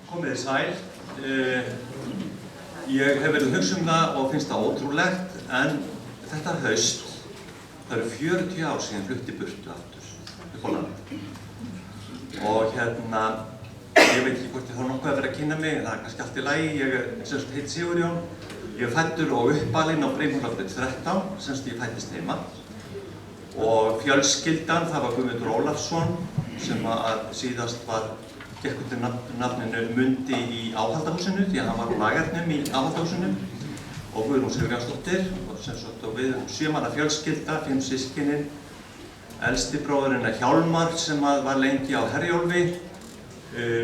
Komið þið sæl. Ég hef verið að hugsa það og finnst það ótrúlegt, en þetta haust, það eru 40 ár síðan flutti burtu aftur upp á land. Og ég veit ekki hvort ég þarf nokkuð að vera að kynna mig, það er kannski allt í lagi. Ég heit Sigurjón, ég er fæddur og uppalinn á Brimhólabraut 13, semst ég fæddist heima. Og fjölskyldan, það var Guðmundur Ólafsson, sem að síðast gekk undir nafninu Mundi í áhaldahúsinu, því að hann var á lagarnum í áhaldahúsinu, og Guðrún Sigurjónsdóttir, og við 7 manna fjölskylda, 5 systkinin. Elsti bróðurinn er Hjálmar, sem var lengi á Herjólfi.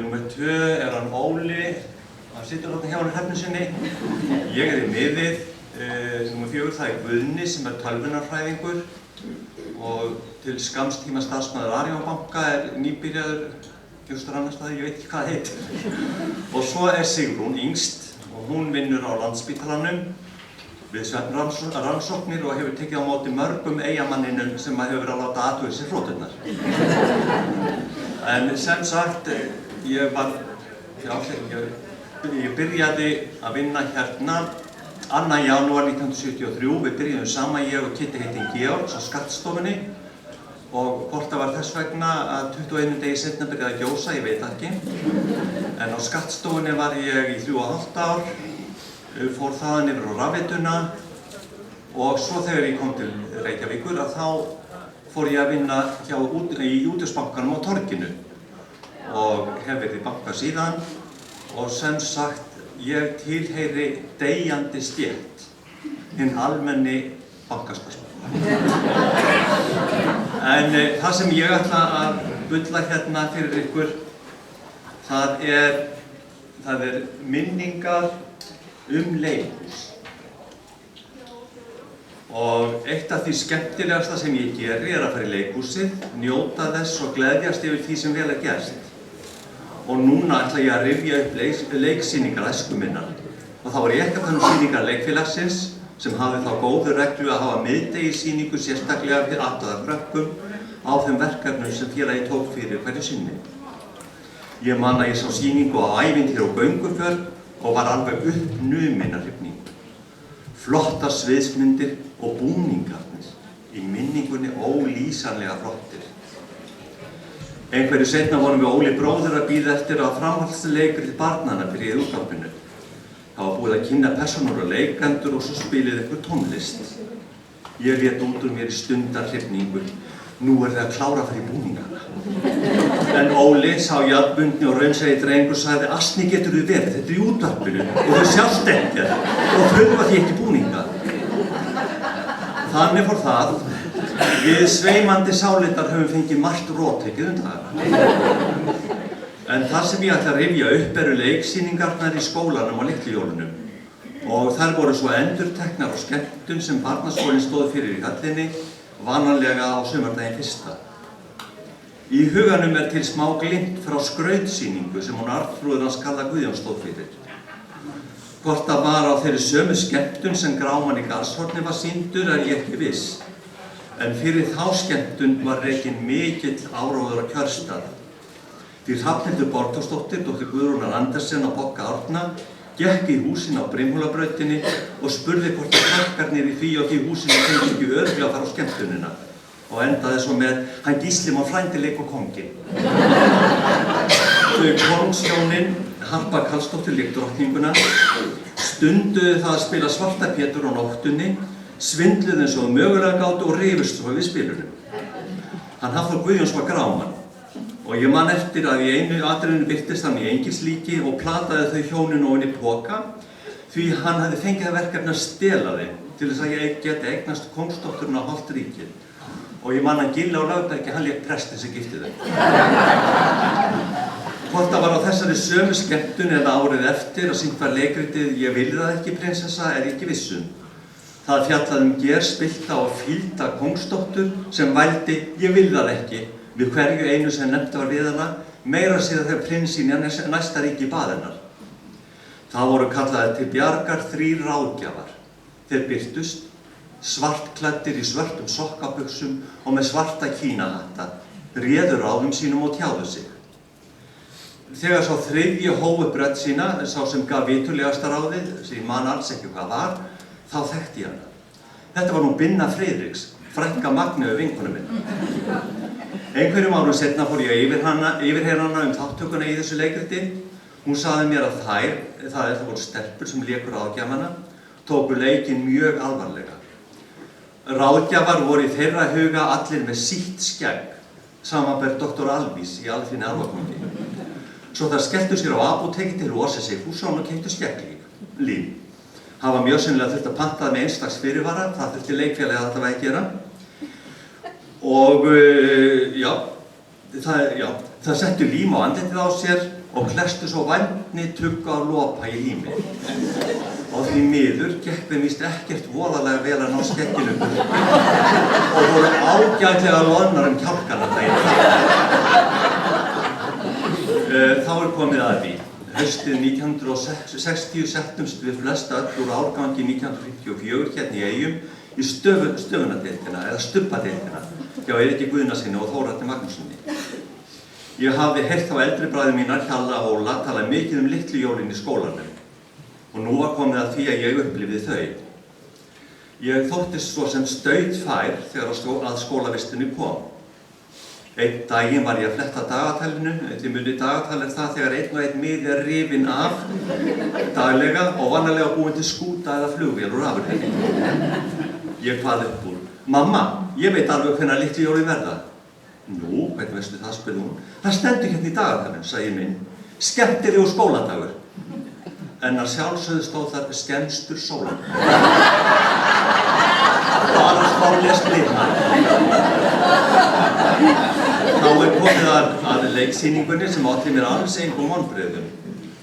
Númer 2 er hann Óli, hann situr þarna hjá hann í hrefnu sinni. Ég er í miðið. Númer 4 það er Guðni, sem er tölvunarfræðingur, og til skamms tíma starfsmaður Arion banka, er nýbyrjaður Justur annar staði, ég veit ekki hvað það heitir. Og svo er Sigrún yngst, og hún vinnur á Landspítalanum við svefnrannsóknir og hefur tekið á móti mörgum eyjamanninum sem hefur verið að láta athuga sér hroturnar. En sem sagt, ég byrjaði að vinna hérna 2. janúar 1973. Við byrjuðum saman, ég og Kitti heitinn Georgs á skattstofunni. Og hvort það var þess vegna að 21 degi seinna byrjaði að gjósa, ég veit ekki. En á skattstofunni var ég í 3,5 ár, fór þaðan yfir á rafveituna, og svo þegar ég kom til Reykjavíkur þá fór ég að vinna í Útvegsbankanum á Torginu og hef verið í banka síðan, og sem sagt ég tilheyri deyjandi stétt, hinn almenni bankastarfsmaður. En það sem ég ætla að bulla hérna fyrir ykkur, það er minningar leikhús. Og eitt af því skemmtilegasta sem ég geri er að fara í leikhúsið, njóta þess og gleðjast yfir því sem vel er gerst. Og núna ætla ég að rifja upp leiksýningar æsku minnar. Og þá var ég ekki að tala sýningar leikfélagsins, sem hafði þá góðu reglu að hafa miðdegissýningu sérstaklega fyrir aðdáðar krökkum á þeim verkefnum sem félagið tók fyrir hverju sinni. Ég man að ég sá sýningu á ævintýri og gönguför og var alveg uppnumin af hrifningu. Flottar sviðsmyndir og búningarnir í minningunni ólýsanlega flottir. Einhverju seinna vorum við Óli bróðir að bíða eftir að framhaldsleikrit barnanna byrjaði í útvarpinu. Það var búið að kynna persónur og leikendur og svo spilið einhver tónlist. Ég lét út úr mér í stundarhrifningu. Nú er það að klára fyrir búningana. En Óli sá jafnbundni og raunsæi drengur og sagði: Asni getur þið verið, þetta er í útvarpinu og þau sjást ekkert og þurfa því ekki búninga. Þannig fór það. Við sveimandi sálitar höfum fengið margt róttekið dagana. En það sem ég ætla að rifja upp eru leiksýningarnar í skólanum á Litlujólunum. Og þær voru svo endurteknar á skemmtun sem barnaskólinn stóð fyrir í höllinni, vanalega á sumardaginn 1. Í huganum er til smá glimt frá skrautsýningu sem hún Arnþrúður hans Kalla Guðjón stóð fyrir. Hvort það var á þeirri sömu skemmtun sem Grámann í Garðshorni var sýndur er ég ekki viss. En fyrir þá skemmtun var rekinn mikill áróður á kjörstað. Því Hrafnhildur Borgþórsdóttir, dóttir Guðrúnar Andersen á Bogga Árna, gekk í húsin á Brimhólabrautinni og spurði hvort að krakkarnir í því og því húsinu fengi ekki örugglega að fara á skemmtunina. Og endaði svo með: Hann Gísli má frændi leik og kónginn. Þau kóngshjónin, Harpa Karlsdóttir lék drottninguna, stunduðu það að spila Svarta Pétur á nóttunni, svindluðu eins og mögulega gátu og rifust svo við spilunum. Hann Hafþór Guðjóns var Grámann. Og ég man eftir að í einu atriðinu birtist hann í engilslíki og plataði þau hjónin ofan í poka, því hann hafði fengið það verkefni að stela þeim til þess að ég geti eignast kóngsdótturinn á hálft ríkið. Og ég man að Gilli á Lögbergi, hann lék prestinn sem gifti þeim. Hvort það var á þessari sömu skemmtun eða árið eftir að sýnt var leikritið Ég vil það ekki, prinsessa, er ég ekki viss um. Það fjallaði gerspillta og fýlda kóngsdóttur sem vældi Ég vil það ekki við hverju einu sem nefnt var við hana, meira síðan þegar prinsinn í næsta ríki bað hennar. Það voru kallaðir til bjargar 3 ráðgjafar. Þeir birtust, svartklæddir í svörtum sokkabuxum og með svarta kínahatta, réðu ráðum sínum og tjáðu sig. Þegar sá þriðji hóf upp rödd sína, sá sem gaf vitulegasta ráðið, sem ég man alls ekki hvað var, þá þekkti ég hana. Þetta var nú Binna Friðriks, frænka Magneu vinkonu minna. Einhverjum árum seinna fór ég að yfirheyra hana þátttökuna í þessu leikriti. Hún sagði mér að það voru stelpur sem léku ráðgjafana, tóku leikinn mjög alvarlega. Ráðgjafar voru í þeirra huga allir með sítt skegg, samanber Dr. Alvís í Alfinni Alvakongi. Svo það skelltu sér á apóteki til Rósa Sigfússon og keyptu skegglím. Hafa mjög sennilega þurft að panta með einstaks fyrirvara, það þurfti leikfélagi allavega að gera. Og það settu lím á andlitið á sér og klestu svo vændni tugga á lopa í lími. Og því miður gekk þeim víst ekkert voðalega vel að ná skegginu og voru ágætlega loðnar kjálkana daginn. Þá komið að því. Haustið 1960 settumst við flesta öll úr árgangi 1954 hérna í Eyjum í stöfunadeildina eða stubbadeildina hjá Eiríki Guðnasyni og Þórarni Magnússyni. Ég hafði heyrt á eldri bræður mínar, Hjalla og Óla, tala mikið litlu jólin í skólanum og nú var komið að því að ég upplifði þau. Ég þóttist svo sem stautfær þegar að skólavistinu kom. Einn daginn var ég að fletta dagatalinu, þið munið dagatal það þegar einn og einn miði rifinn af daglega og vanalega búinn til skúta eða flugvél úr afurðinni. Ég kvað upp úr: Mamma, ég veit alveg hvenær litlu jólin verða. Nú, hvernig veistu það, spurði hún. Það stendur hérna í dagatalinu, sagði ég minn. Skemmtilegur skóladagur. En að sjálfsögðu stóð þar skemmstur sólardagur. Bara skólest lifna. Þá komið að leiksýningunni sem olli mér alls engum vonbrigðum.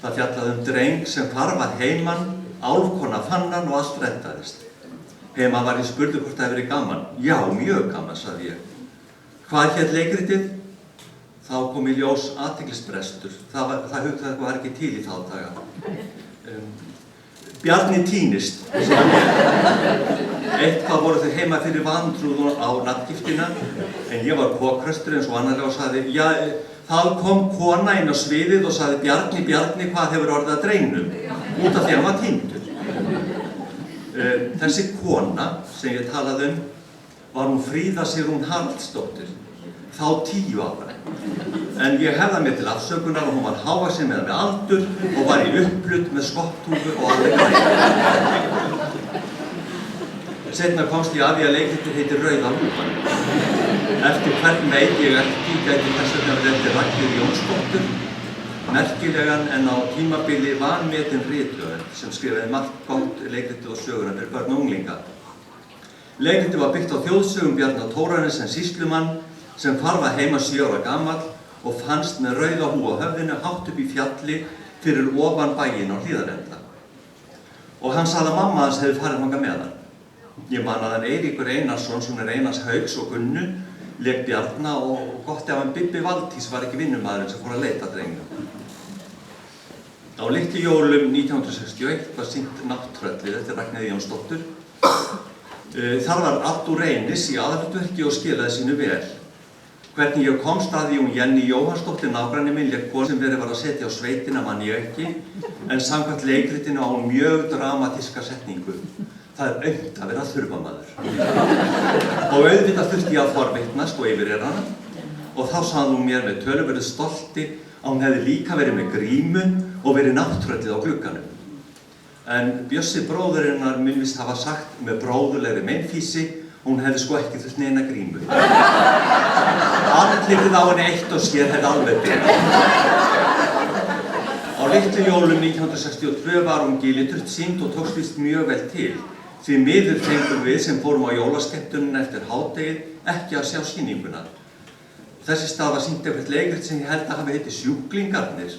Það fjallaði dreng sem hvarf að heiman, álfkona fann hann og allt reddaðist. Heima var ég spurður hvort það hefði verið gaman. Já, mjög gaman, sagði ég. Hvað hét leikritið? Þá kom í ljós athyglisbrestur. Það var ekki til í þá daga. Bjarni týnist, sagði ég. Eitthvað voru þau heima fyrir vantrúð á nafngiftina, en ég var kokkröstur eins og annarlega og sagði: Já, það kom kona inn á sviðið og sagði: Bjarni, Bjarni, hvað hefur orðið að drengnum? Út af því hann var týndur. Þessi kona sem ég talaði var hún Fríða Sigrún Haraldsdóttir, þá 10 ára. En ég hefði mér til afsökunar og hún var hávaxin með aldur og var í upplutt með skotthúfu og alveg græn. Seinna komst ég að því að leikritið heitir Rauða húfan. Eftir hvern veit ég ekki gæti þess vegna verið eftir Ragnheiði Jónsdóttur, merkilegan en á tímabili vanmetinn rithöfund sem skrifaði margt gott leikritið og söguna fyrir börn og unglinga. Leikritið var byggt á þjóðsögum Bjarna Thorarensen sýslumann sem hvarf að heiman 7 ára gamall og fannst með rauða húfu á höfðinu hátt upp í fjalli fyrir ofan bæinn á Hlíðarenda. Og hann sagði að mamma hans hefði farið þangað með hann. Ég man að hann Eiríkur Einarsson, sonur Einars Hauks og Gunnu, lék Bjarna og gott ef hann Bibbi Valdís var ekki vinnumaðurinn sem fór að leita að drengnum. Á litlu jólum 1961 var sýnt Nátttröllið eftir Ragnheiði Jónsdóttur. Þar var Addur Reynis í aðalhlutverki og skilaði sínu vel. Hvernig ég komst að því Jenny Jóhannsdóttir, nágranni minn, lék konu sem verið var að setja á sveitina man ég ekki, en samkvæmt leikritinu á hún mjög dramatíska setningu. Það aumt að vera þurfamaður. Og auðvitað þurfti ég að forvitnast og yfirheyra hana og þá sagði hún mér með töluverðu stolti að hún hefði líka verið með grímu og verið Nátttröllið á glugganum. En Bjössi bróðir hennar mun víst hafa sagt með bróðurlegri meinfýsi og hún hefði sko ekki þurft neina grímu. Andlitið á henni eitt og sér hefði alveg byrjað. Á litlu jólum 1962 var hún Giliturt sýnd og tókst víst mjög vel til. Því miður fengum við sem fórum á jólaskemmtunina eftir hádegið ekki að sjá sýninguna. Þessi stað var sýnt eitthvað leikrit sem ég held að hafi heitið Sjúklingarnir.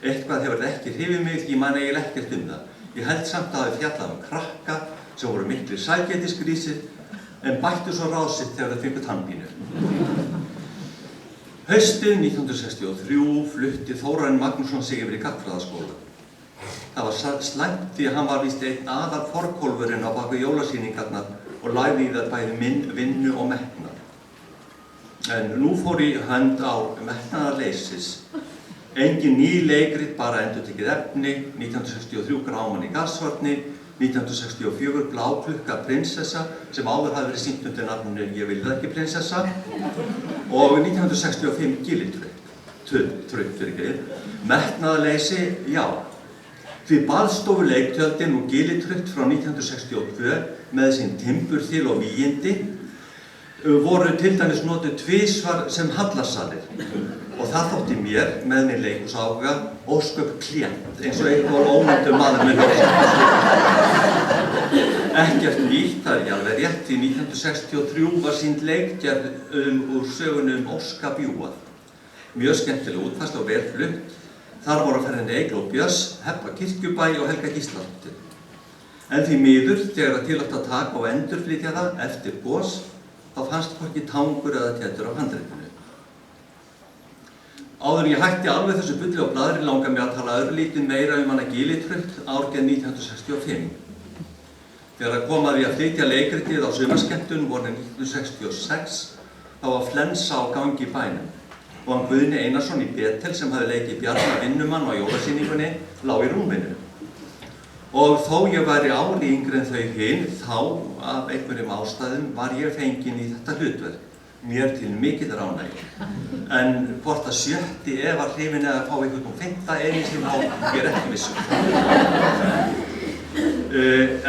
Eitthvað hefur ekki hrifið mig, ég man eiginlega ekkert það. Ég held samt að hafi fjallað krakka sem voru miklir sælgætisgrísir en bættu svo ráð sitt þegar þau fengu tannpínu. Haustið 1963 flutti Þórarinn Magnússon sig yfir í gagnfræðaskóla. Það var slæmt því að hann var víst einn aðal forkólfurinn á bak við jólasýningarnar og lagði í það bæði vinnu og metnað. En nú fór í hönd á metnaðarleysis Engin ný leikrit, bara endurtekið efni, 1963 Gráman í Garðshorni, 1964 Bláklukka prinsessa, sem áður hafði verið sýnt undir nafninu Ég vil það ekki prinsessa, og 1965 Gilitrutt, metnaðarleysi, já. Því baðstofuleiktjöldin og Gilitrutt frá 1962 með sín timburþil og vígindi voru til dæmis notuð tvisvar sem hallarsalir. Og það þótti mér, með minn leikhúsáhuga, ósköp klént, eins og einhver ónefndur maður með hugsun. Ekkert nýtt, það ekki alveg rétt, því 1963 var sýnd leikgerð úr sögunni Óska bjúað. Mjög skemmtileg útfærsla og vel flutt. Þar voru á ferðinni Eygló Björns, Heba Kirkjubæ og Helga Gísladóttir. En því miður, þegar til átti að taka og endurflytja það eftir gos, þá fannst hvorki tangur eða tétur á handritinu. Áður en ég hætti alveg þessu bulli á blaðri langar mig að tala örlítið meira hana Gilitrutt árið 1965. Þegar kom að því að flytja leikritið á sumarskemmtun vorið 1966, þá var flensa á gangi í bænum. Og hann Guðni Einarsson í Betel sem hafði leikið Bjarna vinnumann á jólasýningunni lá í rúminu. Og þó ég væri ári yngri en þau hin, þá af einhverjum ástæðum var ég fenginn í þetta hlutverk. Mér til mikill ánægju. En hvort að sjötti var hrifinn eða fá einhvern fimmta einnig á, ég ekki vissum.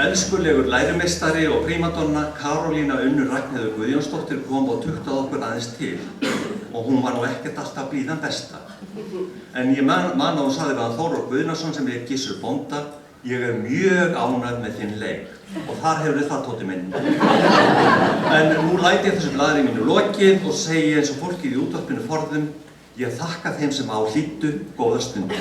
Elskulegur lærumeistari og prímadonna Karolína Unnur Ragnheiður Guðjónsdóttir kom og tuktaði okkur aðeins til. Og hún var nú ekkert alltaf blíðan besta. En ég man að hún sagði við hann Þórir Guðnason sem er Gissur bónda, ég mjög ánægð með þinn leik. Og þar hefur það Tóti minn. En nú læt ég þessu blaðri mínu lokið og segi eins og fólkið í útvarpinu forðum, ég þakka þeim sem á hlýddu góða stund.